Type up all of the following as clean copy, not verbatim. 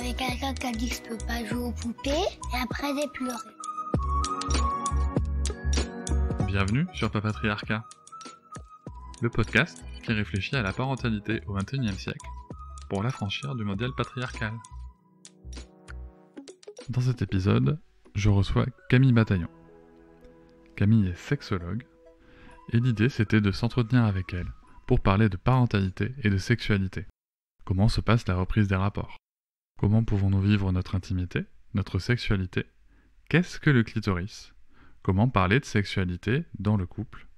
avait quelqu'un qui a dit que je peux pas jouer aux poupées, et après j'ai pleuré. Bienvenue sur Papatriarcat, le podcast qui réfléchit à la parentalité au XXIe siècle pour l'affranchir du modèle patriarcal. Dans cet épisode, je reçois Camille Bataillon. Camille est sexologue, et l'idée c'était de s'entretenir avec elle pour parler de parentalité et de sexualité. Comment se passe la reprise des rapports? Comment pouvons-nous vivre notre intimité, notre sexualité? Qu'est-ce que le clitoris? Comment parler de sexualité dans le couple?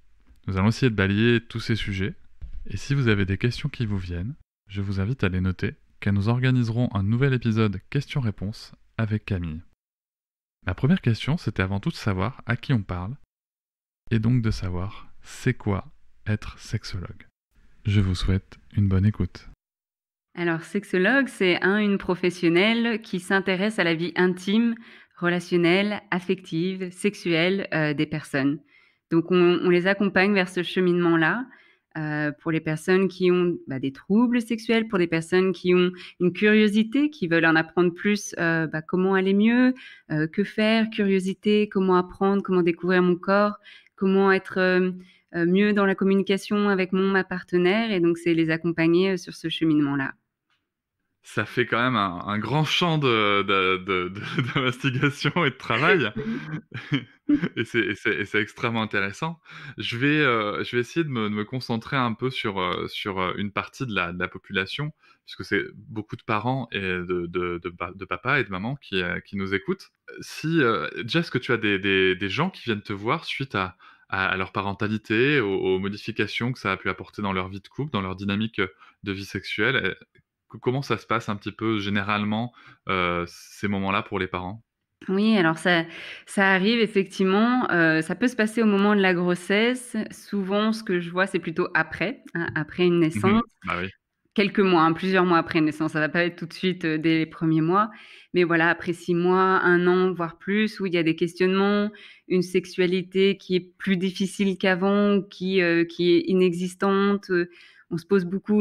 Nous allons essayer de balayer tous ces sujets, et si vous avez des questions qui vous viennent, je vous invite à les noter, car nous organiserons un nouvel épisode questions-réponses avec Camille. Ma première question, c'était avant tout de savoir à qui on parle, et donc de savoir c'est quoi être sexologue. Je vous souhaite une bonne écoute. Alors, sexologue, c'est une professionnelle qui s'intéresse à la vie intime, relationnelle, affective, sexuelle des personnes. Donc, on les accompagne vers ce cheminement-là pour les personnes qui ont des troubles sexuels, pour les personnes qui ont une curiosité, qui veulent en apprendre plus, comment aller mieux, que faire, curiosité, comment apprendre, comment découvrir mon corps, comment être mieux dans la communication avec ma partenaire. Et donc, c'est les accompagner sur ce cheminement-là. Ça fait quand même un grand champ d'investigation et de travail. Et c'est extrêmement intéressant. Je vais essayer de me concentrer un peu sur une partie de la population, puisque c'est beaucoup de parents et de papa et de maman qui nous écoutent. Déjà, est-ce que tu as des gens qui viennent te voir suite à leur parentalité, aux modifications que ça a pu apporter dans leur vie de couple, dans leur dynamique de vie sexuelle? Comment ça se passe un petit peu généralement, ces moments-là pour les parents? Oui, alors ça arrive effectivement, ça peut se passer au moment de la grossesse. Souvent, ce que je vois, c'est plutôt après, après une naissance. Bah oui. Quelques mois, plusieurs mois après une naissance. Ça va pas être tout de suite, dès les premiers mois. Mais voilà, après 6 mois, 1 an, voire plus, où il y a des questionnements, une sexualité qui est plus difficile qu'avant ou qui est inexistante.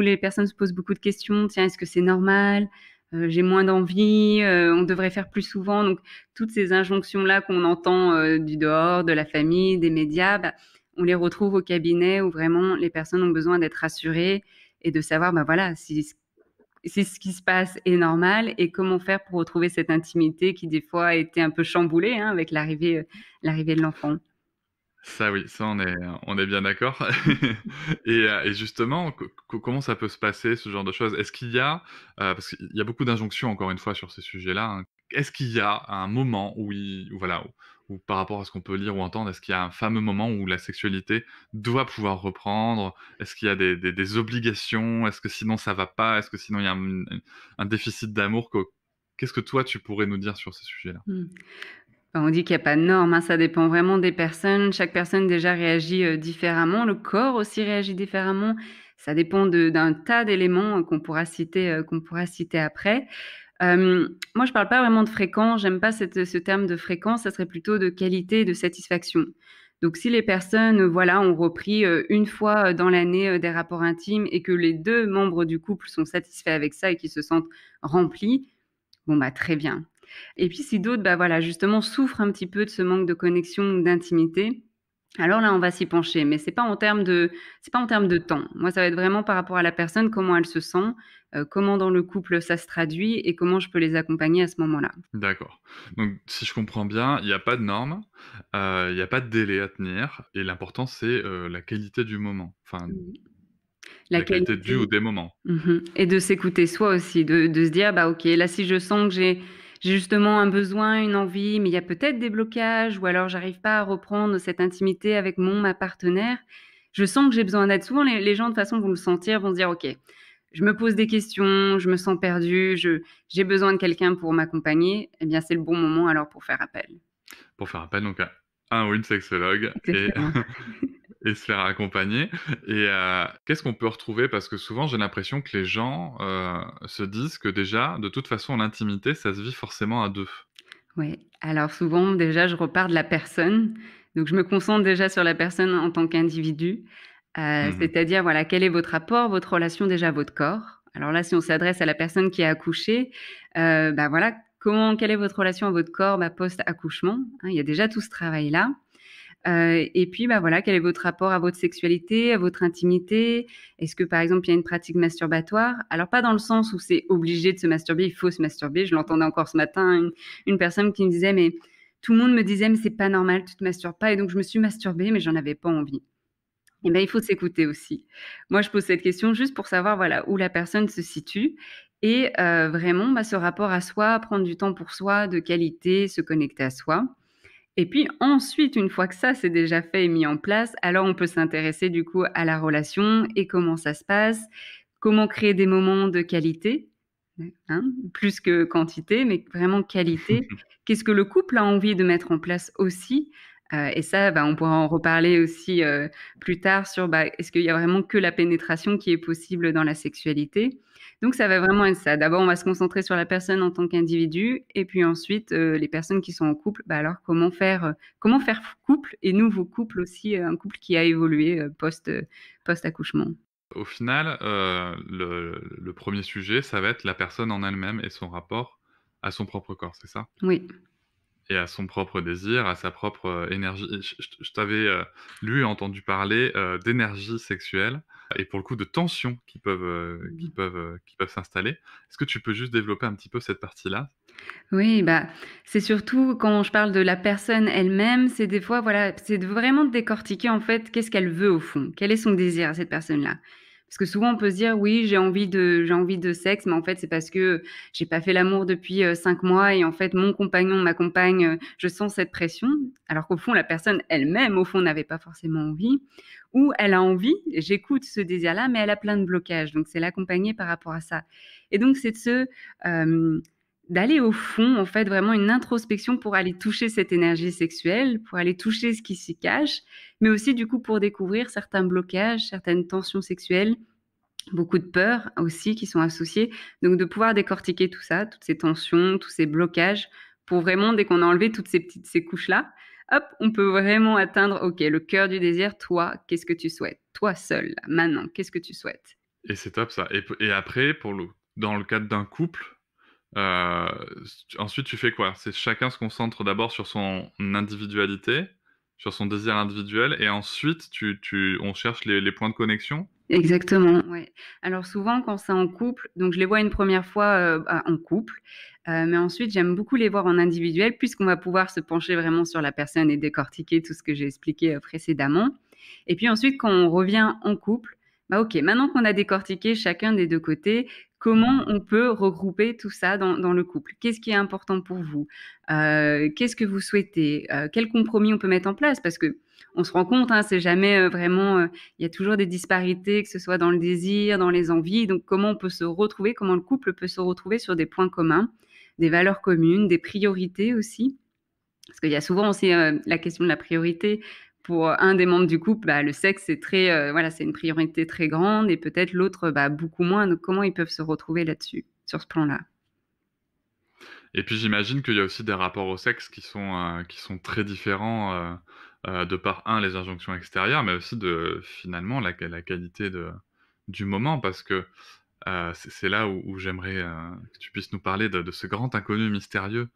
Les personnes se posent beaucoup de questions. Tiens, est-ce que c'est normal? J'ai moins d'envie, on devrait faire plus souvent. Donc toutes ces injonctions-là qu'on entend, du dehors, de la famille, des médias, on les retrouve au cabinet où vraiment les personnes ont besoin d'être rassurées et de savoir, si ce qui se passe est normal et comment faire pour retrouver cette intimité qui des fois a été un peu chamboulée, avec l'arrivée de l'enfant. Ça oui, ça on est bien d'accord. Et justement, comment ça peut se passer, ce genre de choses? Est-ce qu'il y a, parce qu'il y a beaucoup d'injonctions encore une fois sur ces sujets-là, hein. Est-ce qu'il y a un moment où par rapport à ce qu'on peut lire ou entendre, est-ce qu'il y a un fameux moment où la sexualité doit pouvoir reprendre? Est-ce qu'il y a des obligations? Est-ce que sinon ça va pas? Est-ce que sinon il y a un déficit d'amour? Qu'est-ce que toi tu pourrais nous dire sur ces sujets-là? Mmh. On dit qu'il n'y a pas de norme, ça dépend vraiment des personnes. Chaque personne déjà réagit différemment. Le corps aussi réagit différemment. Ça dépend d'un tas d'éléments qu'on pourra citer après. Moi, je parle pas vraiment de fréquence. J'aime pas ce terme de fréquence. Ça serait plutôt de qualité et de satisfaction. Donc, si les personnes, ont repris une fois dans l'année des rapports intimes et que les 2 membres du couple sont satisfaits avec ça et qu'ils se sentent remplis, très bien. Et puis si d'autres, justement souffrent un petit peu de ce manque de connexion ou d'intimité, alors là, on va s'y pencher. Mais c'est pas en termes de temps. Moi, ça va être vraiment par rapport à la personne, comment elle se sent, comment dans le couple ça se traduit et comment je peux les accompagner à ce moment-là. D'accord. Donc si je comprends bien, il y a pas de normes, il y a pas de délai à tenir et l'important c'est, la qualité du moment. Enfin, Mmh. La la qualité du ou qualité. des moments. Et de s'écouter soi aussi, de se dire: OK, là, si je sens que j'ai justement un besoin, une envie, mais il y a peut-être des blocages ou alors j'arrive pas à reprendre cette intimité avec ma partenaire. Je sens que j'ai besoin d'aide. Souvent, les gens, de toute façon, vont le sentir, vont se dire: «OK, je me pose des questions, je me sens perdue, j'ai besoin de quelqu'un pour m'accompagner». Eh bien, c'est le bon moment alors pour faire appel. Pour faire appel donc à un ou une sexologue et Exactement. et se faire accompagner et qu'est-ce qu'on peut retrouver? Parce que souvent j'ai l'impression que les gens, se disent que déjà, de toute façon l'intimité, ça se vit forcément à 2. Ouais, alors souvent déjà je repars de la personne, donc je me concentre déjà sur la personne en tant qu'individu, Mmh mh. c'est-à-dire quel est votre rapport, votre relation déjà à votre corps, Alors là, si on s'adresse à la personne qui a accouché, bah, voilà, quelle est votre relation à votre corps, bah, post-accouchement, hein? Il y a déjà tout ce travail-là. Et puis, bah, voilà, quel est votre rapport à votre sexualité, à votre intimité? Est-ce que, par exemple, il y a une pratique masturbatoire? Alors pas dans le sens où c'est obligé de se masturber, il faut se masturber. Je l'entendais encore ce matin, une personne qui me disait: «Mais tout le monde me disait: "Mais c'est pas normal, tu te masturbes pas"» et donc je me suis masturbée, mais j'en avais pas envie. Eh ben, il faut s'écouter aussi. Moi, je pose cette question juste pour savoir, voilà, où la personne se situe et vraiment, bah, ce rapport à soi, prendre du temps pour soi, de qualité, se connecter à soi. Et puis ensuite, une fois que ça, c'est déjà fait et mis en place, alors on peut s'intéresser du coup à la relation et comment ça se passe, comment créer des moments de qualité, hein, plus que quantité, mais vraiment qualité. Qu'est-ce que le couple a envie de mettre en place aussi? Et ça, bah, on pourra en reparler aussi, plus tard sur, bah, est-ce qu'il y a vraiment que la pénétration qui est possible dans la sexualité? Donc ça va vraiment être ça. D'abord, on va se concentrer sur la personne en tant qu'individu et puis ensuite, les personnes qui sont en couple, bah, alors comment faire couple et nouveau couple aussi, un couple qui a évolué, post-accouchement. Au final, le 1er sujet, ça va être la personne en elle-même et son rapport à son propre corps, c'est ça? Oui. Et à son propre désir, à sa propre, énergie. Et je t'avais, lu et entendu parler, d'énergie sexuelle et pour le coup de tensions qui peuvent s'installer. Est-ce que tu peux juste développer un petit peu cette partie-là? Oui, bah, c'est surtout quand je parle de la personne elle-même, c'est des fois, voilà, c'est de vraiment décortiquer en fait qu'est-ce qu'elle veut au fond? Quel est son désir à cette personne-là? Parce que souvent on peut se dire: «Oui, j'ai envie de sexe», mais en fait c'est parce que j'ai pas fait l'amour depuis, 5 mois et en fait mon compagnon, ma compagne, je sens cette pression. Alors qu'au fond la personne elle-même, au fond, n'avait pas forcément envie ou elle a envie, j'écoute ce désir-là, mais elle a plein de blocages. Donc c'est l'accompagner par rapport à ça. Et donc c'est de hem d'aller au fond, en fait, vraiment une introspection pour aller toucher cette énergie sexuelle, pour aller toucher ce qui s'y cache, mais aussi du coup pour découvrir certains blocages, certaines tensions sexuelles, beaucoup de peurs aussi qui sont associées. Donc de pouvoir décortiquer tout ça, toutes ces tensions, tous ces blocages, pour vraiment, dès qu'on a enlevé toutes ces couches-là, hop, on peut vraiment atteindre, OK, le cœur du désir. Toi, qu'est-ce que tu souhaites? Toi seul, là, maintenant, qu'est-ce que tu souhaites? Et c'est top ça. Et après dans le cadre d'un couple, Heu, ensuite tu fais quoi? C'est chacun se concentre d'abord sur son individualité, sur son désir individuel et ensuite on cherche les points de connexion? Exactement, ouais. Alors souvent quand c'est en couple, donc je les vois une première fois, bah, en couple, mais ensuite j'aime beaucoup les voir en individuel puisqu'on va pouvoir se pencher vraiment sur la personne et décortiquer tout ce que j'ai expliqué, précédemment. Et puis ensuite quand on revient en couple, bah, OK, maintenant qu'on a décortiqué chacun des 2 côtés, comment on peut regrouper tout ça dans le couple? Qu'est-ce qui est important pour vous? Qu'est-ce que vous souhaitez? Quel compromis on peut mettre en place? Parce qu'on se rend compte, hein, c'est jamais, vraiment, il y a toujours des disparités, que ce soit dans le désir, dans les envies. Donc comment on peut se retrouver, comment le couple peut se retrouver sur des points communs, des valeurs communes, des priorités aussi. Parce qu'il y a souvent aussi, la question de la priorité. Pour un des membres du couple, bah, le sexe, c'est très, voilà, c'est une priorité très grande et peut-être l'autre, bah, beaucoup moins. Donc comment ils peuvent se retrouver là-dessus, sur ce plan-là? Et puis j'imagine qu'il y a aussi des rapports au sexe qui sont très différents, de par les injonctions extérieures, mais aussi de finalement la qualité du moment parce que, c'est là où j'aimerais, que tu puisses nous parler de ce grand inconnu mystérieux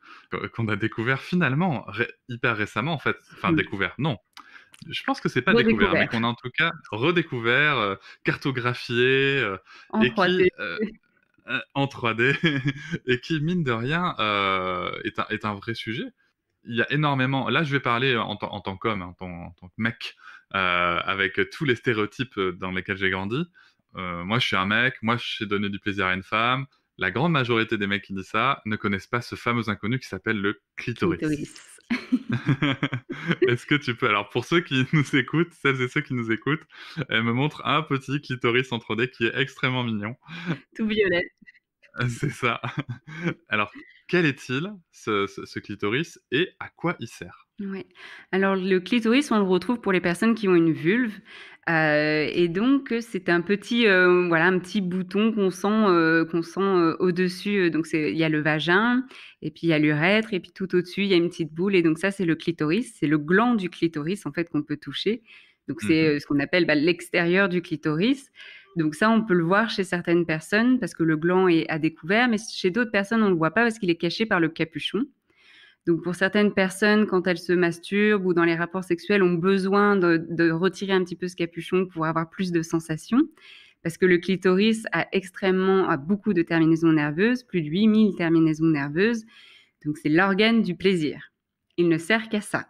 qu'on a découvert finalement hyper récemment en fait. Enfin Mmh. découvert, non, je pense que c'est pas découvert, mais Redécouvert qu'on a en tout cas redécouvert, cartographié, en et qui, 3D. en 3D et qui mine de rien, est un vrai sujet. Il y a énormément là je vais parler en tant qu'homme, hein, en tant que mec, avec tous les stéréotypes, dans lesquels j'ai grandi. Moi je suis un mec, moi je sais donner du plaisir à une femme. La grande majorité des mecs qui disent ça ne connaissent pas ce fameux inconnu qui s'appelle le clitoris. Clitoris. Est-ce que tu peux alors pour ceux qui nous écoutent, celles et ceux qui nous écoutent, elle me montre un petit clitoris en 3D qui est extrêmement mignon. Tout violet. C'est ça. Alors, quel est-il ce clitoris et à quoi il sert? Ouais. Alors le clitoris, on le retrouve pour les personnes qui ont une vulve, et donc c'est un petit, voilà, un petit bouton qu'on sent au-dessus, donc il y a le vagin et puis il y a l'urètre et puis tout au-dessus, il y a une petite boule et donc ça, c'est le clitoris. C'est le gland du clitoris, en fait, qu'on peut toucher. Donc c'est, Mmh. ce qu'on appelle, l'extérieur du clitoris. Donc ça, on peut le voir chez certaines personnes parce que le gland est à découvert, mais chez d'autres personnes, on ne le voit pas parce qu'il est caché par le capuchon. Donc pour certaines personnes, quand elles se masturbent ou dans les rapports sexuels, ont besoin de retirer un petit peu ce capuchon pour avoir plus de sensations. Parce que le clitoris a beaucoup de terminaisons nerveuses, plus de 8000 terminaisons nerveuses. Donc c'est l'organe du plaisir. Il ne sert qu'à ça.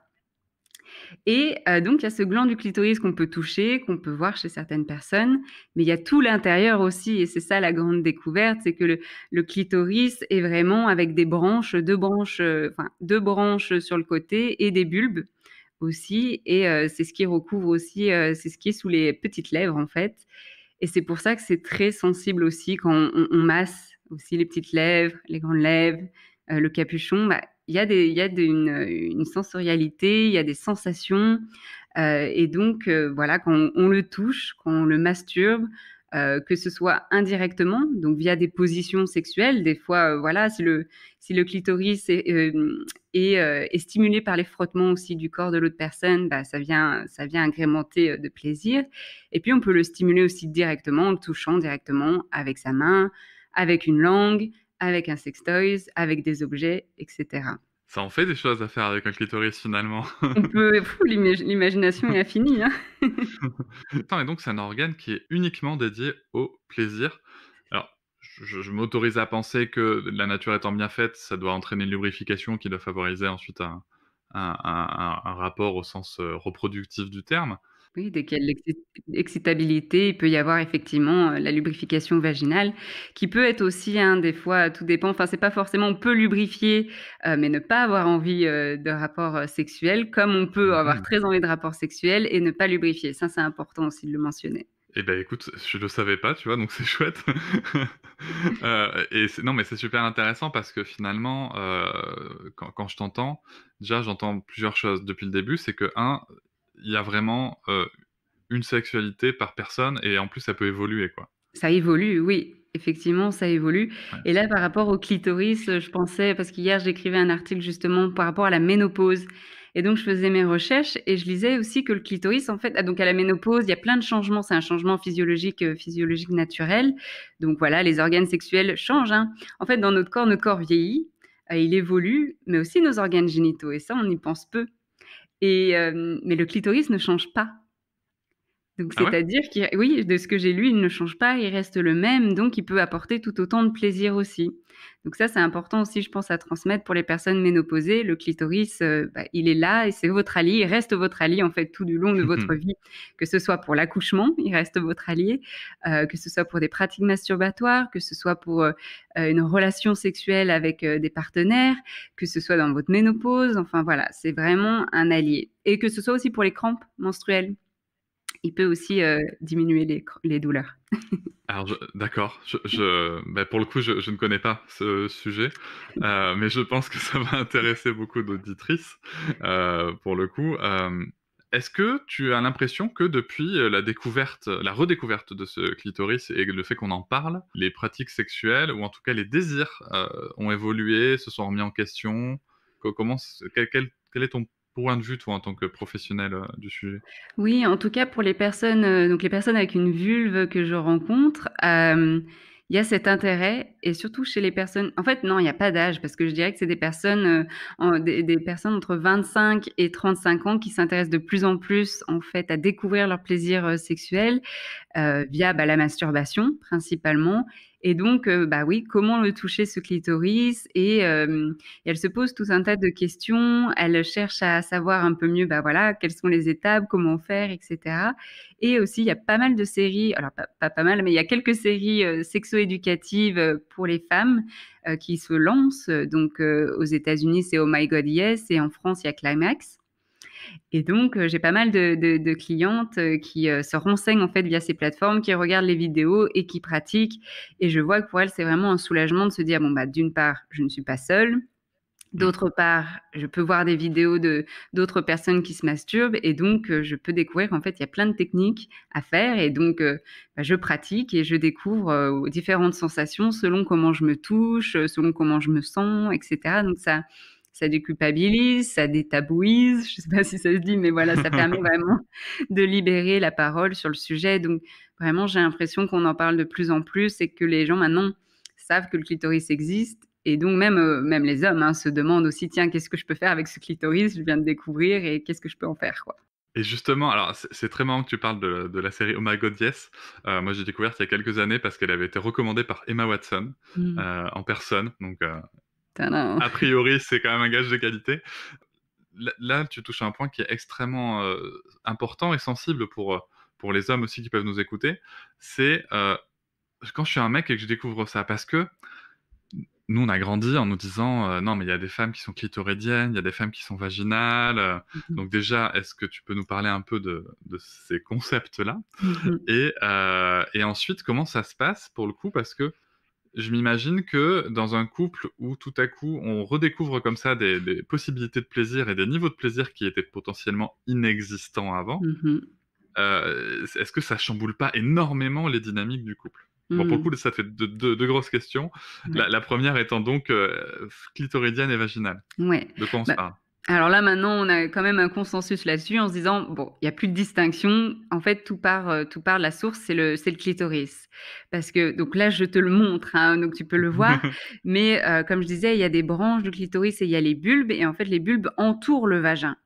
Et donc il y a ce gland du clitoris qu'on peut toucher, qu'on peut voir chez certaines personnes, mais il y a tout l'intérieur aussi et c'est ça la grande découverte, c'est que le clitoris est vraiment avec des branches, 2 branches, 2 branches sur le côté et des bulbes aussi et c'est ce qui recouvre aussi, c'est ce qui est sous les petites lèvres, en fait et c'est pour ça que c'est très sensible aussi quand on masse aussi les petites lèvres, les grandes lèvres, le capuchon, il y a une sensorialité, il y a des sensations, et donc voilà, quand on le touche, quand on le masturbe, que ce soit indirectement, donc via des positions sexuelles, des fois, voilà, si le clitoris est stimulé par les frottements aussi du corps de l'autre personne, ça vient agrémenter de plaisir. Et puis on peut le stimuler aussi directement, en le touchant directement avec sa main, avec une langue, avec un sextoys, avec des objets, etc. Ça en fait des choses à faire avec un clitoris finalement. On peut, l'imagination est infinie, hein. Attends, et donc c'est un organe qui est uniquement dédié au plaisir. Alors, je m'autorise à penser que la nature étant bien faite, ça doit entraîner une lubrification qui doit favoriser ensuite un rapport au sens reproductif du terme. Oui, dès qu'il y a de excitabilité, il peut y avoir effectivement, la lubrification vaginale qui peut être aussi, hein, des fois, tout dépend, enfin, c'est pas forcément on peut lubrifier, mais ne pas avoir envie, de rapport, sexuel, comme on peut avoir Mhm. très envie de rapport sexuel et ne pas lubrifier. Ça, c'est important aussi de le mentionner. Eh ben écoute, je le savais pas, tu vois, donc c'est chouette. Et non, mais c'est super intéressant parce que finalement, quand je t'entends, déjà j'entends plusieurs choses depuis le début. C'est que il y a vraiment une sexualité par personne et en plus ça peut évoluer, quoi. Ça évolue, oui, effectivement, ça évolue Ouais. et là, par rapport au clitoris, je pensais parce qu'hier, j'écrivais un article justement par rapport à la ménopause et donc je faisais mes recherches et je lisais aussi que le clitoris, en fait donc à la ménopause, il y a plein de changements. C'est un changement physiologique naturel. Donc voilà, les organes sexuels changent, hein. En fait, dans notre corps vieillit, il évolue, mais aussi nos organes génitaux et ça, on y pense peu et mais le clitoris ne change pas. Donc Ah ouais? c'est-à-dire qu'il oui, de ce que j'ai lu, il ne change pas, il reste le même, donc il peut apporter tout autant de plaisir aussi. Donc ça, c'est important aussi, je pense, à transmettre pour les personnes ménopausées. Le clitoris, il est là et c'est votre allié, il reste votre allié, en fait, tout du long de votre vie, que ce soit pour l'accouchement, il reste votre allié, que ce soit pour des pratiques masturbatoires, que ce soit pour, une relation sexuelle avec, des partenaires, que ce soit dans votre ménopause, enfin voilà, c'est vraiment un allié et que ce soit aussi pour les crampes menstruelles. Il peut aussi, diminuer les douleurs. Alors d'accord, pour le coup, je ne connais pas ce sujet, mais je pense que ça va intéresser beaucoup d'auditrices, pour le coup. Est-ce que tu as l'impression que depuis, la redécouverte de ce clitoris et le fait qu'on en parle, les pratiques sexuelles ou en tout cas les désirs, ont évolué, se sont remis en question? Comment c quel est ton point de vue, toi, en tant que professionnel, du sujet? Oui, en tout cas pour les personnes, donc les personnes avec une vulve que je rencontre, il y a cet intérêt et surtout chez les personnes en fait non, il y a pas d'âge parce que je dirais que c'est des personnes, des personnes entre 25 et 35 ans qui s'intéressent de plus en plus, en fait, à découvrir leur plaisir, sexuel, via, la masturbation principalement et donc oui, comment le toucher ce clitoris et elle se pose tout un tas de questions. Elle cherche à savoir un peu mieux, voilà, quelles sont les étapes, comment faire et cetera et aussi il y a pas mal de séries, alors pas mal, mais il y a quelques séries, sexo-éducatives, pour les femmes, qui se lancent, donc aux États-Unis, c'est Oh My God Yes et en France, il y a Climax et donc, j'ai pas mal de clientes, qui, se renseignent en fait via ces plateformes, qui regardent les vidéos et qui pratiquent et je vois que pour elles, c'est vraiment un soulagement de se dire: «Bon, d'une part, je ne suis pas seule, Mmh. d'autre part, je peux voir des vidéos d'autres personnes qui se masturbent et donc je peux découvrir qu'en fait, il y a plein de techniques à faire et donc je pratique et je découvre, différentes sensations selon comment je me touche, selon comment je me sens et cetera donc Ça déculpabilise, ça détabouise, je sais pas si ça se dit, mais voilà, ça permet vraiment de libérer la parole sur le sujet. Donc vraiment, j'ai l'impression qu'on en parle de plus en plus et que les gens maintenant savent que le clitoris existe. Et donc même les hommes se demandent aussi: «Tiens, qu'est-ce que je peux faire avec ce clitoris? Je viens de découvrir et qu'est-ce que je peux en faire, quoi?» Et justement, alors c'est très marrant que tu parles de la série Oh My God Yes. Moi, j'ai découvert il y a quelques années parce qu'elle avait été recommandée par Emma Watson, Mmh. en personne, donc Tadam! a priori, c'est quand même un gage de qualité. Là, tu touches à un point qui est extrêmement, important et sensible pour les hommes aussi qui peuvent nous écouter. C'est, quand je suis un mec et que je découvre ça, parce que nous, on a grandi en nous disant, «Non, mais il y a des femmes qui sont clitoridiennes, il y a des femmes qui sont vaginales», Mmh donc déjà, est-ce que tu peux nous parler un peu de ces concepts-là? mh. Et ensuite, comment ça se passe pour le coup? Parce que je m'imagine que dans un couple où tout à coup, on redécouvre comme ça des possibilités de plaisir et des niveaux de plaisir qui étaient potentiellement inexistants avant, Mmh mh. est-ce que ça chamboule pas énormément les dynamiques du couple? Bon, pour le Mmh. coup, ça fait deux grosses questions. Ouais. La 1re étant donc, clitoridienne et vaginale. Ouais. De quoi on se Bah, parle? alors là, maintenant, on a quand même un consensus là-dessus en se disant: «Bon, il y a plus de distinction. En fait, tout part de la source, c'est le clitoris». Parce que donc là, je te le montre, donc tu peux le voir. Mais comme je disais, il y a des branches du clitoris et il y a les bulbes et en fait, les bulbes entourent le vagin.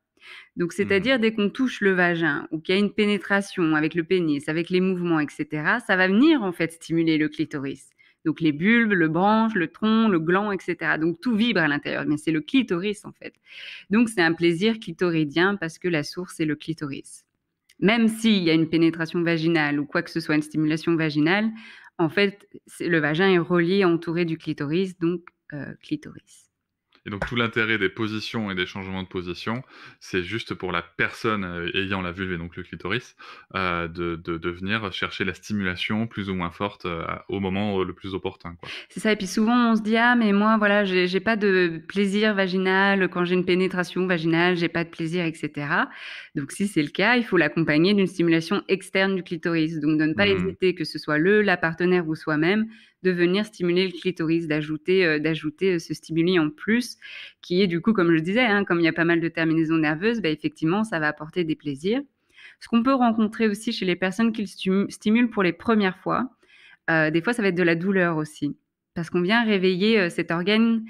Donc Mmh. c'est-à-dire dès qu'on touche le vagin ou qu'il y a une pénétration avec le pénis, avec les mouvements et cetera, ça va venir en fait stimuler le clitoris. Donc les bulbes, le branche, le tronc, le gland et cetera. Donc tout vibre à l'intérieur, mais c'est le clitoris en fait. Donc c'est un plaisir clitoridien parce que la source est le clitoris. Même s'il y a une pénétration vaginale ou quoi que ce soit, une stimulation vaginale, en fait, le vagin est relié, entouré du clitoris, donc clitoris. Et donc tout l'intérêt des positions et des changements de position, c'est juste pour la personne, ayant la vulve et donc le clitoris, de venir chercher la stimulation plus ou moins forte, au moment, le plus opportun, quoi. C'est ça et puis souvent on se dit: «Ah mais moi voilà, j'ai pas de plaisir vaginal, quand j'ai une pénétration vaginale, j'ai pas de plaisir» et cetera. Donc si c'est le cas, il faut l'accompagner d'une stimulation externe du clitoris. Donc de ne pas Mmh. hésiter, que ce soit la partenaire ou soi-même, de venir stimuler le clitoris, d'ajouter ce stimuli en plus qui est du coup, comme je disais, comme il y a pas mal de terminaisons nerveuses, effectivement ça va apporter des plaisirs. Ce qu'on peut rencontrer aussi chez les personnes qui le stimulent pour les premières fois, des fois ça va être de la douleur aussi. Parce qu'on vient réveiller, cet organe,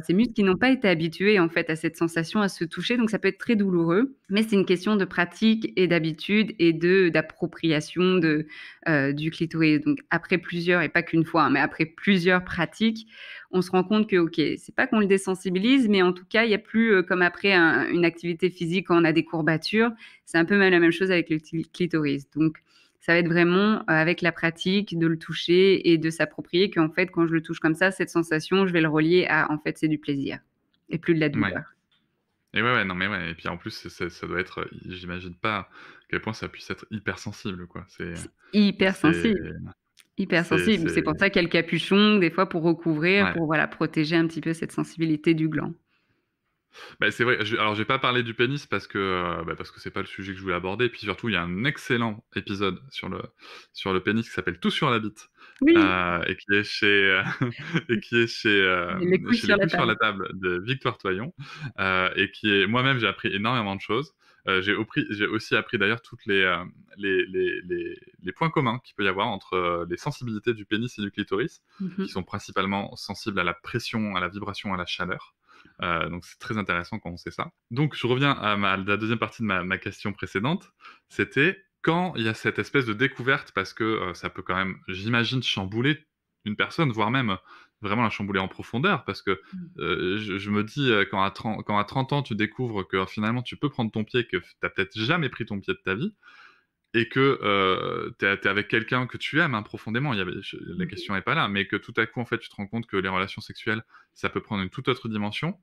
ces muscles qui n'ont pas été habitués en fait à cette sensation, à se toucher, donc ça peut être très douloureux. Mais c'est une question de pratique et d'habitude et d'appropriation du clitoris. Donc après plusieurs et pas qu'une fois, mais après plusieurs pratiques, on se rend compte que, OK, c'est pas qu'on le désensibilise, mais en tout cas, il y a plus, comme après une activité physique quand on a des courbatures, c'est un peu la même chose avec le clitoris. Donc ça va être vraiment, avec la pratique, de le toucher et de s'approprier qu'en fait, quand je le touche comme ça, cette sensation, je vais le relier à, en fait, c'est du plaisir et plus de la Ouais. douleur. Et ouais, ouais, non, mais ouais et puis en plus, ça doit être, j'imagine pas à quel point ça puisse être hypersensible, quoi. C'est C'est hyper sensible. c'est C'est pour ça qu'il y a le capuchon, des fois pour recouvrir, ouais. pour voilà, protéger un petit peu cette sensibilité du gland. Bah, c'est vrai, alors je vais pas parler du pénis parce que c'est pas le sujet que je voulais aborder et puis surtout, il y a un excellent épisode sur le pénis qui s'appelle «Tout sur la bite», Oui, et qui est chez, et qui est chez, les couilles chez Les sur la Couilles sur table. la table de Victoire Toyon, et qui est moi-même, j'ai appris énormément de choses. J'ai aussi appris d'ailleurs toutes les points communs qu'il peut y avoir entre, les sensibilités du pénis et du clitoris, Mmh qui mh. sont principalement sensibles à la pression, à la vibration, à la chaleur. Donc c'est très intéressant quand on sait ça. Donc je reviens à la deuxième partie de ma question précédente, c'était quand il y a cette espèce de découverte parce que, ça peut quand même, j'imagine, chambouler une personne, voire même, vraiment la chambouler en profondeur parce que, Mmh. je me dis, quand à 30 ans tu découvres que finalement tu peux prendre ton pied, que tu as peut-être jamais pris ton pied de ta vie et que, tu es avec quelqu'un que tu aimes, profondément, il y avait la Mmh. question est pas là, mais que tout à coup, en fait, tu te rends compte que les relations sexuelles, ça peut prendre une toute autre dimension.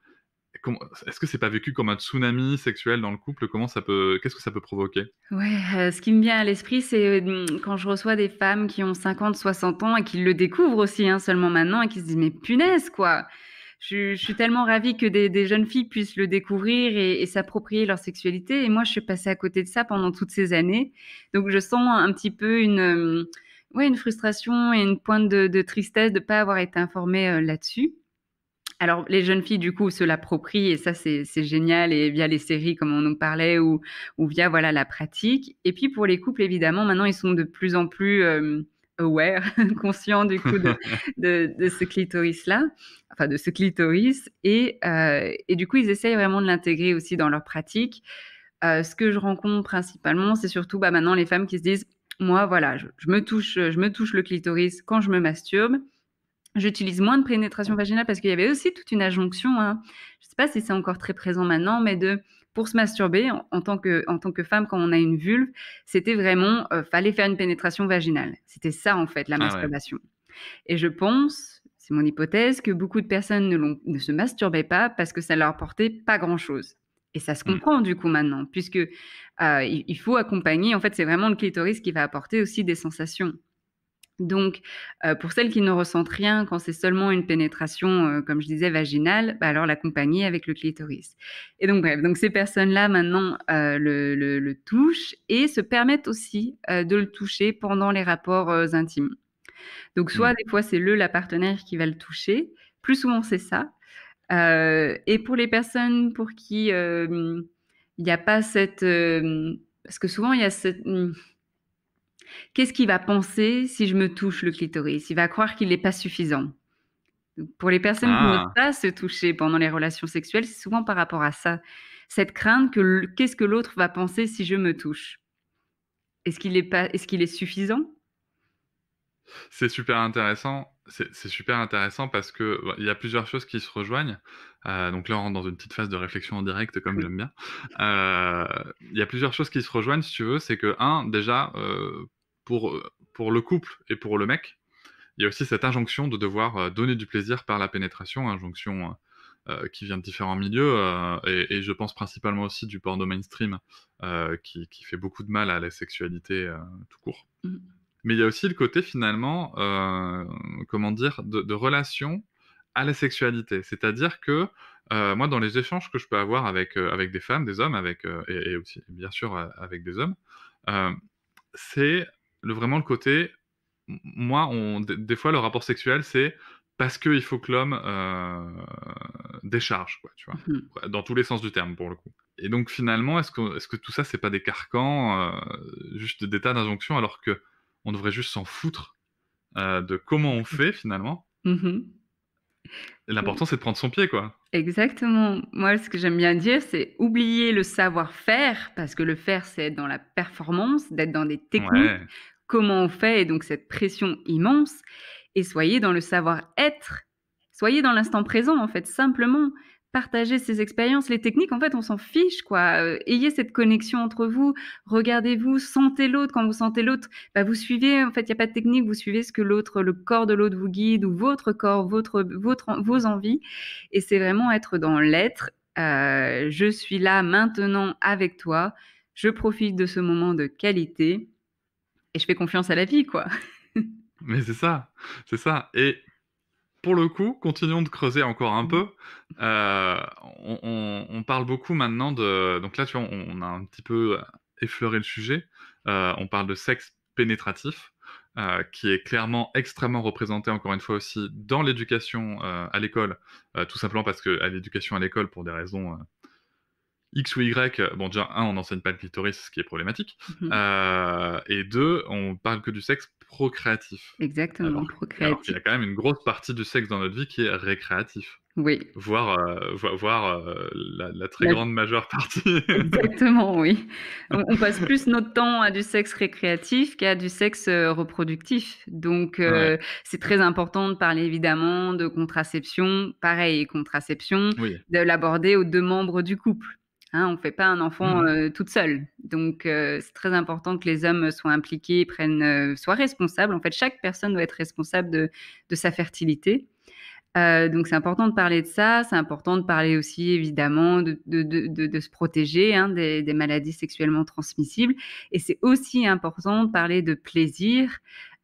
Comment est-ce que c'est pas vécu comme un tsunami sexuel dans le couple? Qu'est-ce que ça peut provoquer? Ouais, ce qui me vient à l'esprit, c'est, quand je reçois des femmes qui ont 50, 60 ans et qui le découvrent aussi, seulement maintenant et qui se disent: «Mais punaise, quoi!» Je suis tellement ravie que des jeunes filles puissent le découvrir et s'approprier leur sexualité et moi, je suis passée à côté de ça pendant toutes ces années. Donc je sens un petit peu ouais, une frustration et une pointe de tristesse de pas avoir été informée, là-dessus. Alors, les jeunes filles, du coup, se l'approprient et ça, c'est génial et via les séries, comme on en parlait ou via, voilà, la pratique et puis pour les couples, évidemment, maintenant, ils sont de plus en plus, aware, conscients, du coup, de ce clitoris-là, enfin, de ce clitoris et du coup, ils essayent vraiment de l'intégrer aussi dans leur pratique. Ce que je rencontre principalement, c'est surtout, bah, maintenant les femmes qui se disent: «Moi, voilà, je me touche le clitoris quand je me masturbe». J'utilise moins de pénétration vaginale parce qu'il y avait aussi toute une injonction, hein, je ne sais pas si c'est encore très présent maintenant, mais pour se masturber en tant que femme, quand on a une vulve, c'était vraiment, fallait faire une pénétration vaginale. C'était ça, en fait, la Ah ouais. masturbation et je pense, c'est mon hypothèse, que beaucoup de personnes ne se masturbaient pas parce que ça leur apportait pas grand-chose et ça se Mmh. comprend, du coup, maintenant puisque, il faut accompagner. En fait, c'est vraiment le clitoris qui va apporter aussi des sensations. Donc, pour celles qui ne ressentent rien quand c'est seulement une pénétration, comme je disais vaginale, bah, alors l'accompagner avec le clitoris et donc bref, donc ces personnes-là maintenant, le touchent et se permettent aussi, de le toucher pendant les rapports, intimes. Donc soit Mmh. des fois c'est la partenaire qui va le toucher, plus souvent c'est ça, et pour les personnes pour qui, il y a pas cette, parce que souvent il y a cette, qu'est-ce qu'il va penser si je me touche le clitoris? Il va croire qu'il n'est pas suffisant. Donc pour les personnes qui n'osent Ah! pas se toucher pendant les relations sexuelles, c'est souvent par rapport à ça. Cette crainte que qu'est-ce que l'autre va penser si je me touche? Est-ce qu'il est suffisant? C'est super intéressant. C'est super intéressant parce que, bah, il y a plusieurs choses qui se rejoignent. Donc là, on rentre dans une petite phase de réflexion en direct comme Oui. j'aime bien. Il y a plusieurs choses qui se rejoignent si tu veux. C'est que un, déjà, pour le couple et pour le mec, il y a aussi cette injonction de devoir, donner du plaisir par la pénétration, injonction, qui vient de différents milieux, et je pense principalement aussi du porno mainstream, qui fait beaucoup de mal à la sexualité, tout court. Mmh. Mais il y a aussi le côté finalement, comment dire? De relation à la sexualité. C'est-à-dire que, moi dans les échanges que je peux avoir avec des femmes, des hommes, et aussi bien sûr, avec des hommes, hem, c'est vraiment le côté moi on des fois le rapport sexuel c'est parce qu'il faut que l'homme, décharge quoi, tu vois? Mmh mh. Ouais, dans tous les sens du terme pour le coup. Et donc finalement est-ce que tout ça c'est pas des carcans, juste des tas d'injonctions alors que on devrait juste s'en foutre, de comment on fait finalement. Mmh. Et l'important, c'est de prendre son pied, quoi. Exactement. Moi, ce que j'aime bien dire, c'est oublier le savoir-faire, parce que le faire, c'est être dans la performance, d'être dans des techniques, Ouais. comment on fait et donc cette pression immense et soyez dans le savoir-être. Soyez dans l'instant présent, en fait, simplement. Partagez ces expériences. Les techniques, en fait, on s'en fiche, quoi. Ayez cette connexion entre vous, regardez-vous, sentez l'autre. Quand vous sentez l'autre, bah, vous suivez, en fait, il y a pas de technique, vous suivez ce que l'autre le corps de l'autre vous guide ou votre corps, vos envies et c'est vraiment être dans l'être. Je suis là maintenant avec toi, je profite de ce moment de qualité et je fais confiance à la vie, quoi. Mais c'est ça. Et pour le coup, continuons de creuser encore un Mmh. peu. On parle beaucoup maintenant de donc là, tu vois, on a un petit peu, effleuré le sujet. On parle de sexe pénétratif, qui est clairement extrêmement représenté, encore une fois aussi, dans l'éducation, à l'école. Tout simplement parce qu'à l'éducation à l'école, pour des raisons, X ou Y, bon déjà un, on n'enseigne pas le clitoris, ce qui est problématique, Mmh. et 2, on parle que du sexe procréatif. Exactement, Alors qu'il y procréatif. a quand même une grosse partie du sexe dans notre vie qui est récréatif, Oui, voire la très la grande majeure partie. exactement, oui. On passe plus notre temps à du sexe récréatif qu'à du sexe, reproductif. Donc Ouais, c'est très important de parler évidemment de contraception. Pareil, contraception, oui. de l'aborder aux 2 membres du couple, hein. On fait pas un enfant, Mmh. toute seule. Donc c'est très important que les hommes soient impliqués, soient responsables. En fait, chaque personne doit être responsable de sa fertilité. Donc c'est important de parler de ça, c'est important de parler aussi évidemment de se protéger, hein, des maladies sexuellement transmissibles et c'est aussi important de parler de plaisir,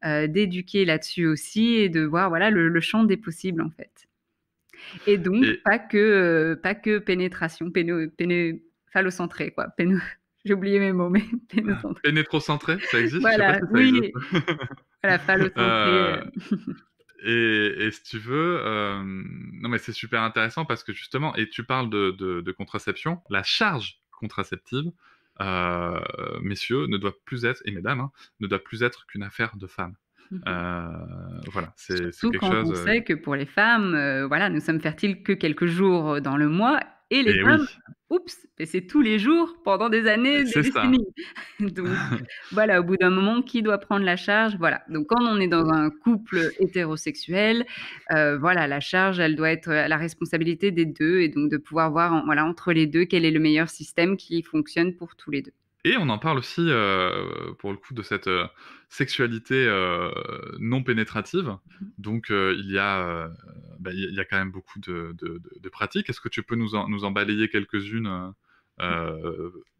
d'éduquer là-dessus aussi et de voir, voilà, le champ des possibles, en fait et donc Et pas que pénétration, phallocentrée quoi, j'ai oublié mes mots, mais pénocentrée. pénétrocentré, ça existe? Je sais pas si Voilà, ça existe. oui, voilà, phallocentrée, Heu Et si tu veux, non mais c'est super intéressant parce que justement, et tu parles de contraception, la charge contraceptive, heu, messieurs, ne doit plus être, et mesdames, hein, ne doit plus être qu'une affaire de femmes. Mmh. Voilà, c'est Surtout quelque quand chose, on sait que pour les femmes, voilà, nous sommes fertiles que quelques jours, dans le mois et les et oui, hommes, oups, et c'est tous les jours pendant des années, des c'est ça. décennies. Donc voilà, au bout d'un moment, qui doit prendre la charge? Voilà, donc quand on est dans un couple hétérosexuel, voilà, la charge, elle doit être à la responsabilité des 2 et donc de pouvoir voir en voilà, entre les 2 quel est le meilleur système qui fonctionne pour tous les 2. Et on en parle aussi, pour le coup, de cette, sexualité, non pénétrative. Donc, il y a, il y a quand même beaucoup de pratiques. Est-ce que tu peux nous en balayer quelques-unes,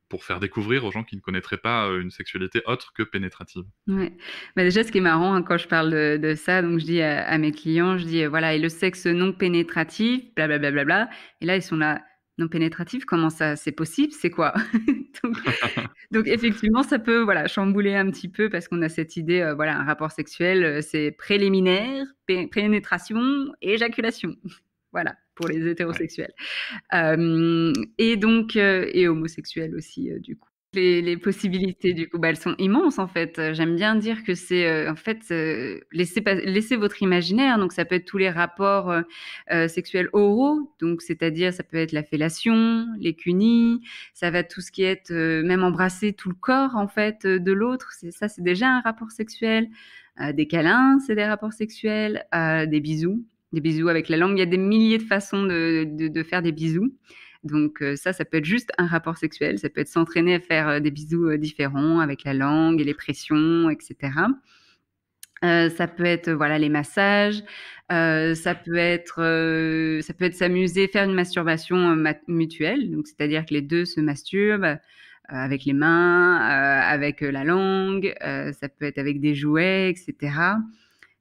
pour faire découvrir aux gens qui ne connaîtraient pas, une sexualité autre que pénétrative? Ouais. Bah, déjà, ce qui est marrant, hein, quand je parle de ça, donc je dis à mes clients, je dis: «Voilà et le sexe non pénétratif, bla et là, ils sont là: «Non pénétratif, comment ça? C'est possible? C'est quoi?» donc donc effectivement, ça peut, voilà, chambouler un petit peu parce qu'on a cette idée, voilà, un rapport sexuel, c'est préliminaire, pénétration, éjaculation. Voilà, pour les Ouais. hétérosexuels. Et donc et homosexuels aussi, du coup. Les possibilités du coup, bah, elles sont immenses en fait, j'aime bien dire que c'est, en fait, laissez votre imaginaire, donc ça peut être tous les rapports, sexuels oraux, donc c'est-à-dire ça peut être la fellation, les cunis, ça va tout ce qui est même embrasser tout le corps en fait, de l'autre, c'est déjà un rapport sexuel. Des câlins, c'est des rapports sexuels, des bisous avec la langue. Il y a des milliers de façons de faire des bisous. Donc ça peut être juste un rapport sexuel. Ça peut être s'entraîner à faire, des bisous, différents avec la langue et les pressions et cetera. Ça peut être, voilà, les massages, ça peut être s'amuser, faire une masturbation, mutuelle. Donc c'est-à-dire que les 2 se masturbent, avec les mains, avec, la langue, ça peut être avec des jouets et cetera.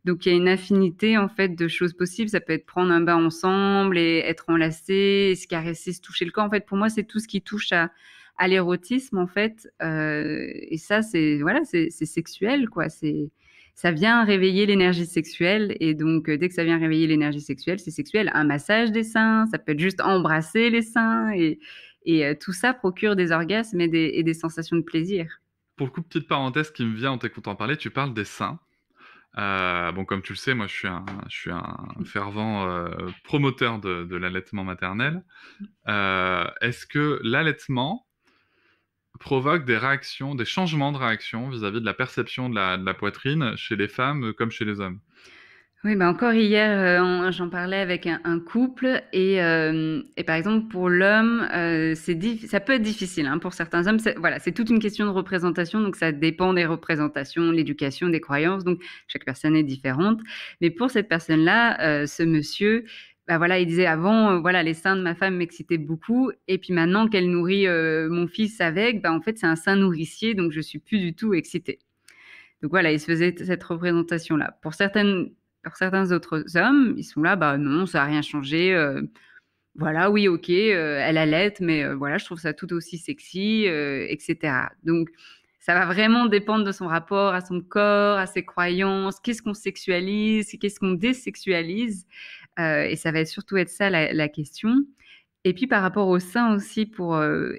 Donc il y a une infinité en fait de choses possibles. Ça peut être prendre un bain ensemble et être enlacés, se caresser, se toucher le corps. En fait, pour moi, c'est tout ce qui touche à l'érotisme en fait, et ça c'est voilà, c'est sexuel quoi. Ça vient réveiller l'énergie sexuelle et donc dès que ça vient réveiller l'énergie sexuelle, c'est sexuel. Un massage des seins, ça peut être juste embrasser les seins et tout ça procure des orgasmes et des sensations de plaisir. Pour le coup, petite parenthèse qui me vient en t'écoutant parler, tu parles des seins. Bon, comme tu le sais, moi, je suis un fervent, promoteur de l'allaitement maternel. Est-ce que l'allaitement provoque des réactions, des changements de réaction vis-à-vis de la perception de la poitrine chez les femmes, comme chez les hommes? Oui, bah, encore hier, j'en parlais avec un couple et par exemple pour l'homme, ça peut être difficile, hein, pour certains hommes. Voilà, c'est toute une question de représentation, donc ça dépend des représentations, l'éducation, des croyances, donc chaque personne est différente. Mais pour cette personne-là, ce monsieur, bah, voilà, il disait: «Avant, voilà, les seins de ma femme m'excitaient beaucoup et puis maintenant qu'elle nourrit, mon fils avec, bah, en fait, c'est un sein nourricier, donc je suis plus du tout excitée». Donc voilà, il se faisait cette représentation-là. Pour certains autres hommes, ils sont là: «Bah non, ça a rien changé, voilà, oui, OK, elle allaite, mais voilà, je trouve ça tout aussi sexy, et cetera». Donc ça va vraiment dépendre de son rapport à son corps, à ses croyances, qu'est-ce qu'on sexualise, qu'est-ce qu'on désexualise, et ça va surtout être ça la question. Et puis par rapport au sein aussi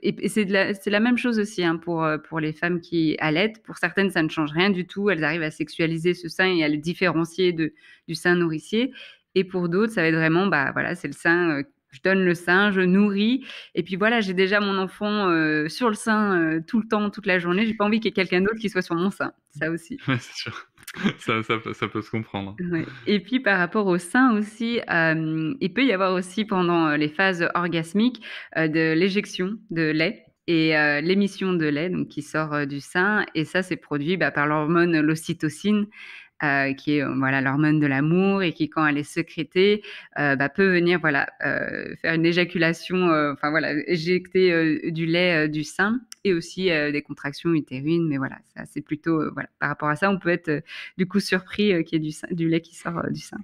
et c'est la même chose aussi, hein, pour les femmes qui allaitent. Pour certaines, ça ne change rien du tout. Elles arrivent à sexualiser ce sein et à le différencier du sein nourricier. Et pour d'autres, ça va être vraiment, bah, voilà, c'est le sein, je donne le sein, je nourris et puis voilà, j'ai déjà mon enfant, sur le sein, tout le temps, toute la journée. J'ai pas envie qu'il y ait quelqu'un d'autre qui soit sur mon sein, ça aussi. Ouais, c'est sûr. Ça peut se comprendre. Ouais et puis par rapport au sein aussi, il peut y avoir aussi pendant, les phases orgasmiques, de l'éjection de lait et l'émission de lait donc qui sort, du sein et ça c'est produit, bah, par l'hormone l'ocytocine, qui est, voilà l'hormone de l'amour et qui quand elle est sécrétée, bah, peut venir voilà, faire une éjaculation, enfin voilà, éjecter, du lait, du sein et aussi, des contractions utérines mais voilà, ça c'est plutôt, voilà, par rapport à ça, on peut être, du coup surpris, qu'il y ait du lait qui sort, du sein.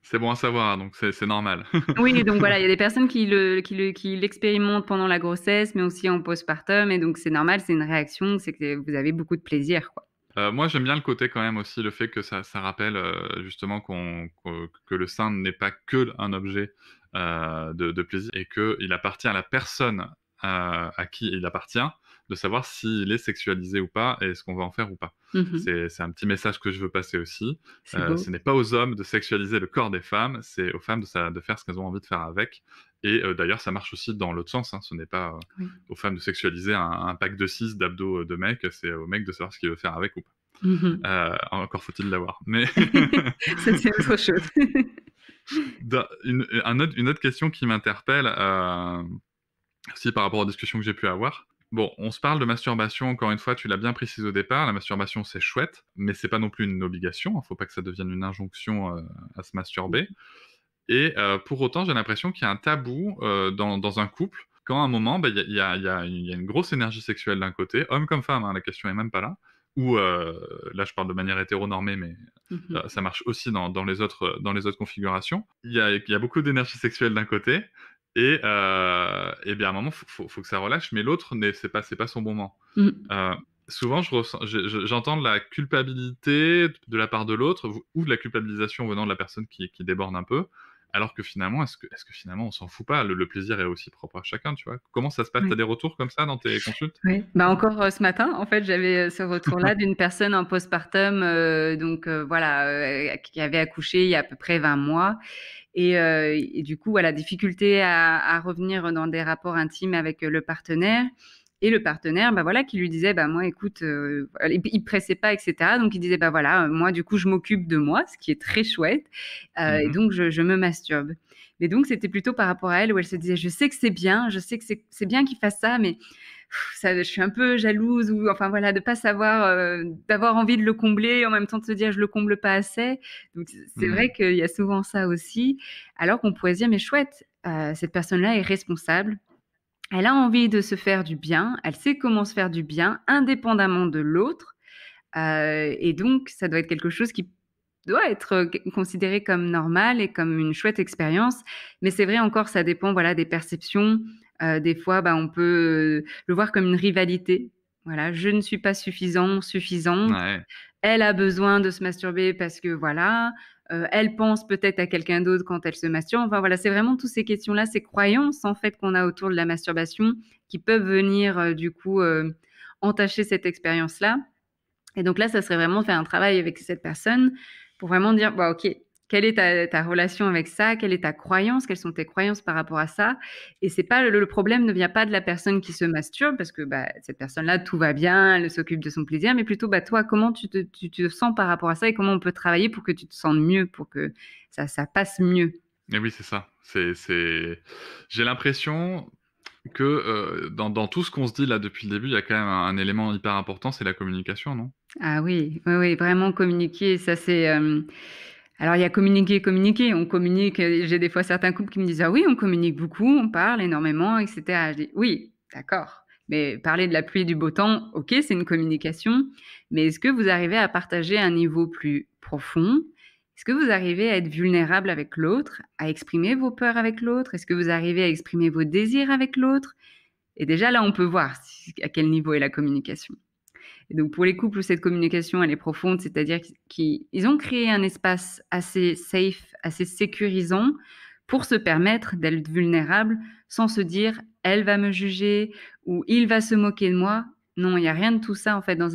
C'est bon à savoir, donc c'est normal. Oui, donc voilà, il y a des personnes qui l'expérimentent pendant la grossesse, mais aussi en postpartum et donc c'est normal, c'est une réaction, c'est que vous avez beaucoup de plaisir, quoi. Moi, j'aime bien le côté quand même aussi, le fait que ça rappelle, justement que le sein n'est pas que un objet, de plaisir et qu'il appartient à la personne, à qui il appartient, de savoir s'il est sexualisé ou pas et ce qu'on va en faire ou pas. Mmh. C'est un petit message que je veux passer aussi. C'est beau. Ce n'est pas aux hommes de sexualiser le corps des femmes, c'est aux femmes de faire ce qu'elles ont envie de faire avec et d'ailleurs ça marche aussi dans l'autre sens, hein. Ce n'est pas, Oui. aux femmes de sexualiser un pack de 6 d'abdos, de mecs, c'est aux mecs de savoir ce qu'il veut faire avec ou pas. Mmh. Encore faut-il l'avoir. Mais Ça, c'est autre chose. une autre question qui m'interpelle, aussi par rapport aux discussions que j'ai pu avoir. Bon, on se parle de masturbation, encore une fois, tu l'as bien précisé au départ, la masturbation c'est chouette, mais c'est pas non plus une obligation, il faut pas que ça devienne une injonction, à se masturber. Et pour autant, j'ai l'impression qu'il y a un tabou, dans un couple, quand à un moment, bah, il y a une grosse énergie sexuelle d'un côté, homme comme femme, hein, la question est même pas là. Ou là, je parle de manière hétéronormée, mais Mmh. ça marche aussi dans les autres configurations. Il y a beaucoup d'énergie sexuelle d'un côté et bien, à un moment, faut que ça relâche, mais l'autre c'est pas son moment. Mmh. Heu, Souvent, j'entends de la culpabilité de la part de l'autre ou de la culpabilisation venant de la personne qui déborde un peu, alors que finalement, est-ce que finalement on s'en fout pas? Le plaisir est aussi propre à chacun, tu vois? Comment ça se passe? Tu Oui. as des retours comme ça dans tes consultes? Oui, bah, encore, ce matin, en fait, j'avais, ce retour-là d'une personne en postpartum, donc voilà, qui avait accouché il y a à peu près 20 mois et du coup, voilà, difficulté à revenir dans des rapports intimes avec, le partenaire et le partenaire, bah, voilà, qui lui disait: «Bah, moi, écoute», il pressait pas et cetera, donc il disait: «Bah, voilà, moi, du coup, je m'occupe de moi», ce qui est très chouette, et Mmh. donc je me masturbe. Mais donc c'était plutôt par rapport à elle où elle se disait: «Je sais que c'est bien, je sais que c'est bien qu'il fasse ça, mais ça, je suis un peu jalouse ou enfin voilà, de pas savoir, d'avoir envie de le combler et en même temps de se dire: «Je le comble pas assez». Donc c'est Mmh. vrai qu'il y a souvent ça aussi, alors qu'on pourrait se dire: «Mais chouette, cette personne-là est responsable. Elle a envie de se faire du bien, elle sait comment se faire du bien indépendamment de l'autre». Et donc ça doit être quelque chose qui doit être, considéré comme normal et comme une chouette expérience. Mais c'est vrai encore, ça dépend, voilà, des perceptions. Des fois, bah, on peut, le voir comme une rivalité. Voilà, je ne suis pas suffisant, suffisante. Ouais. Elle a besoin de se masturber parce que voilà, elle pense peut-être à quelqu'un d'autre quand elle se masturbe. Enfin voilà, c'est vraiment toutes ces questions-là, ces croyances en fait qu'on a autour de la masturbation qui peuvent venir, du coup, entacher cette expérience-là. Et donc là, ça serait vraiment faire un travail avec cette personne pour vraiment dire: «Bah, OK, quelle est ta relation avec ça? Quelle est ta croyance? Quelles sont tes croyances par rapport à ça?» Et c'est pas le problème ne vient pas de la personne qui se masturbe parce que, bah, cette personne-là, tout va bien, elle s'occupe de son plaisir, mais plutôt, bah, toi, comment tu te sens par rapport à ça et comment on peut travailler pour que tu te sentes mieux, pour que ça passe mieux? Et oui, c'est ça. J'ai l'impression que, dans tout ce qu'on se dit là depuis le début, il y a quand même un élément hyper important, c'est la communication, non? Ah oui, oui, oui, vraiment communiquer, ça c'est, alors il y a communiquer, communiquer. On communique, j'ai des fois certains couples qui me disent: «Ah oui, on communique beaucoup, on parle énormément et cetera». Je dis: «Oui, d'accord, mais parler de la pluie et du beau temps, OK, c'est une communication, mais est-ce que vous arrivez à partager un niveau plus profond? Est-ce que vous arrivez à être vulnérable avec l'autre, à exprimer vos peurs avec l'autre? Est-ce que vous arrivez à exprimer vos désirs avec l'autre?» Et déjà là, on peut voir à quel niveau est la communication. Et donc pour les couples où cette communication elle est profonde, c'est-à-dire qu'ils ont créé un espace assez safe, assez sécurisant pour se permettre d'être vulnérables sans se dire: «Elle va me juger» ou «Il va se moquer de moi». Non, il y a rien de tout ça en fait dans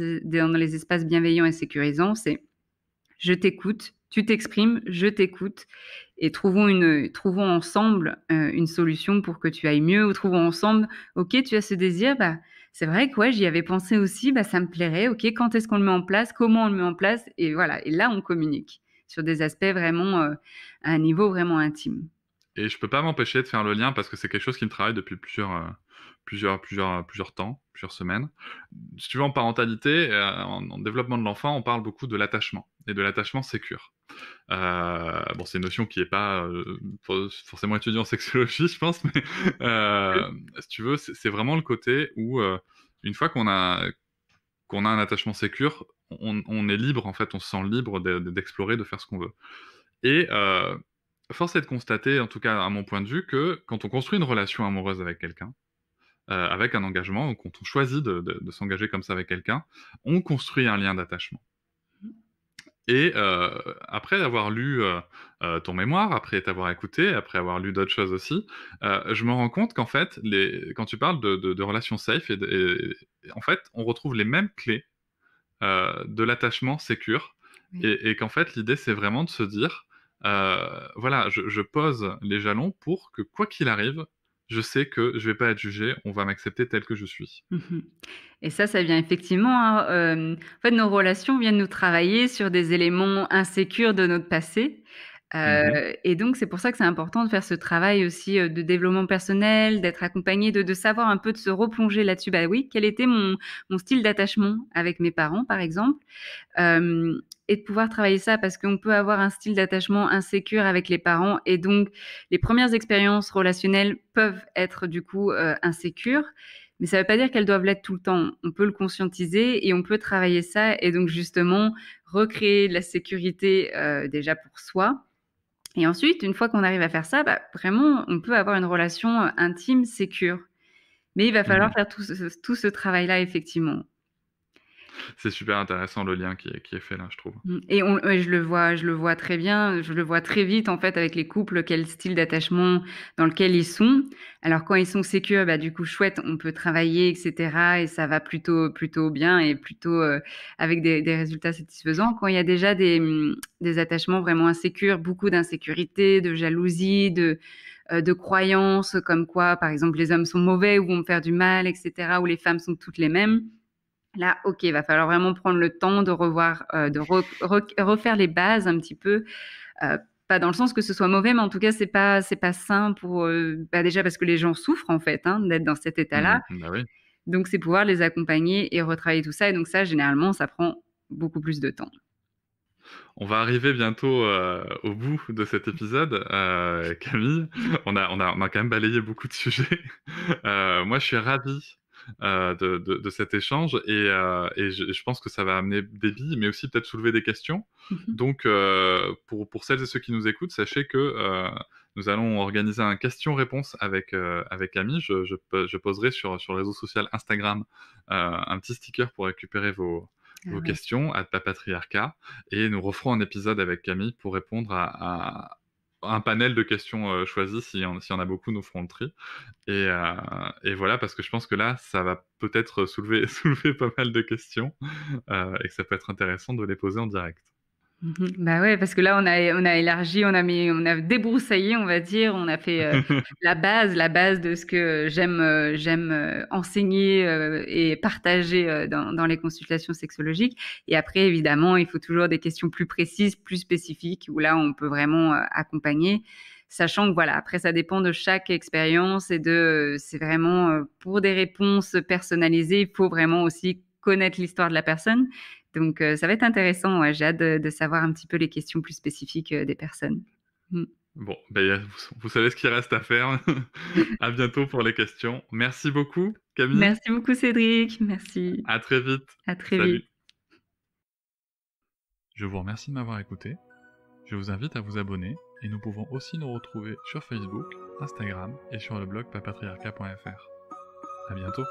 les espaces bienveillants et sécurisants. C'est: «Je t'écoute, tu t'exprimes, je t'écoute et trouvons ensemble, une solution pour que tu ailles mieux ou trouvons ensemble, OK, tu as ce désir, bah, c'est vrai que ouais, j'y avais pensé aussi, bah, ça me plairait, OK, quand est-ce qu'on le met en place? Comment on le met en place?» Et voilà, et là, on communique sur des aspects vraiment, à un niveau vraiment intime. Et je peux pas m'empêcher de faire le lien parce que c'est quelque chose qui me travaille depuis plusieurs temps, plusieurs semaines. Si tu veux, en parentalité, en développement de l'enfant, on parle beaucoup de l'attachement et de l'attachement sécure. Bon, c'est une notion qui est pas, forcément étudiée en sexologie, je pense, mais si tu veux, c'est vraiment le côté où, une fois qu'on a un attachement sécure, on est libre, en fait, on se sent libre d'explorer, de faire ce qu'on veut. Et force est de constater, en tout cas à mon point de vue, que quand on construit une relation amoureuse avec quelqu'un, avec un engagement, quand on choisit de s'engager comme ça avec quelqu'un, on construit un lien d'attachement. Et après avoir lu ton mémoire, après t'avoir écouté, après avoir lu d'autres choses aussi, je me rends compte qu'en fait, quand tu parles de relations safe, en fait, on retrouve les mêmes clés de l'attachement sécure, Oui. et qu'en fait, l'idée, c'est vraiment de se dire, voilà, je pose les jalons pour que quoi qu'il arrive, je sais que je vais pas être jugé, on va m'accepter tel que je suis. Mmh. Et ça vient effectivement, hein, en fait, nos relations viennent nous travailler sur des éléments insécures de notre passé, Mmh. et donc c'est pour ça que c'est important de faire ce travail aussi, de développement personnel, d'être accompagné, de savoir un peu, de se replonger là-dessus. Bah oui, quel était mon style d'attachement avec mes parents, par exemple? Hem Et de pouvoir travailler ça parce qu'on peut avoir un style d'attachement insécure avec les parents et donc les premières expériences relationnelles peuvent être du coup, insécures, mais ça ne veut pas dire qu'elles doivent l'être tout le temps. On peut le conscientiser et on peut travailler ça et donc justement recréer de la sécurité, déjà pour soi et ensuite une fois qu'on arrive à faire ça, bah, vraiment on peut avoir une relation, intime, sécure. Mais il va falloir Mmh. faire tout ce travail-là effectivement. C'est super intéressant le lien qui est fait là, je trouve. Et ouais, je le vois très bien, je le vois très vite, en fait, avec les couples, quel style d'attachement dans lequel ils sont. Alors quand ils sont sécures, bah, du coup, chouette, on peut travailler et cetera et ça va plutôt bien et plutôt, avec des résultats satisfaisants. Quand il y a déjà des attachements vraiment insécures, beaucoup d'insécurité, de jalousie, de croyances comme quoi, par exemple, les hommes sont mauvais ou vont me faire du mal et cetera, ou les femmes sont toutes les mêmes. Là, OK, il va falloir vraiment prendre le temps de revoir, de refaire les bases un petit peu, heu, pas dans le sens que ce soit mauvais, mais en tout cas, c'est pas sain pour, bah, déjà parce que les gens souffrent en fait, hein, d'être dans cet état-là. Mmh. Bah oui. Donc c'est pouvoir les accompagner et retravailler tout ça et donc ça, généralement, ça prend beaucoup plus de temps. On va arriver bientôt au bout de cet épisode, Camille. On a quand même balayé beaucoup de sujets. Moi, je suis ravi de cet échange, et je pense que ça va amener des billes, mais aussi peut-être soulever des questions. Mmh mh. Donc, pour celles et ceux qui nous écoutent, sachez que nous allons organiser un question-réponse avec Camille. Je poserai sur le réseau social Instagram un petit sticker pour récupérer Ah vos ouais. questions à Papatriarcat, et nous referons un épisode avec Camille pour répondre à un panel de questions choisies. S'il y en a beaucoup, nous ferons le tri. Et voilà, parce que je pense que là, ça va peut-être soulever, soulever pas mal de questions, et que ça peut être intéressant de les poser en direct. Mmh. Bah, ouais, parce que là, on a élargi, on a débroussaillé, on va dire. On a fait, la base de ce que j'aime, enseigner, et partager, dans les consultations sexologiques et après évidemment, il faut toujours des questions plus précises, plus spécifiques où là, on peut vraiment, accompagner. Sachant que voilà, après ça dépend de chaque expérience et c'est vraiment, pour des réponses personnalisées, il faut vraiment aussi connaître l'histoire de la personne donc ça va être intéressant, ouais, j'ai hâte de savoir un petit peu les questions plus spécifiques, des personnes. Mmh. Bon, ben, vous savez ce qu'il reste à faire. À bientôt pour les questions. Merci beaucoup, Camille. Merci beaucoup Cédric, merci. À très vite. À très vite. Salut. Je vous remercie de m'avoir écouté. Je vous invite à vous abonner, et nous pouvons aussi nous retrouver sur Facebook, Instagram et sur le blog papatriarca.fr. À bientôt.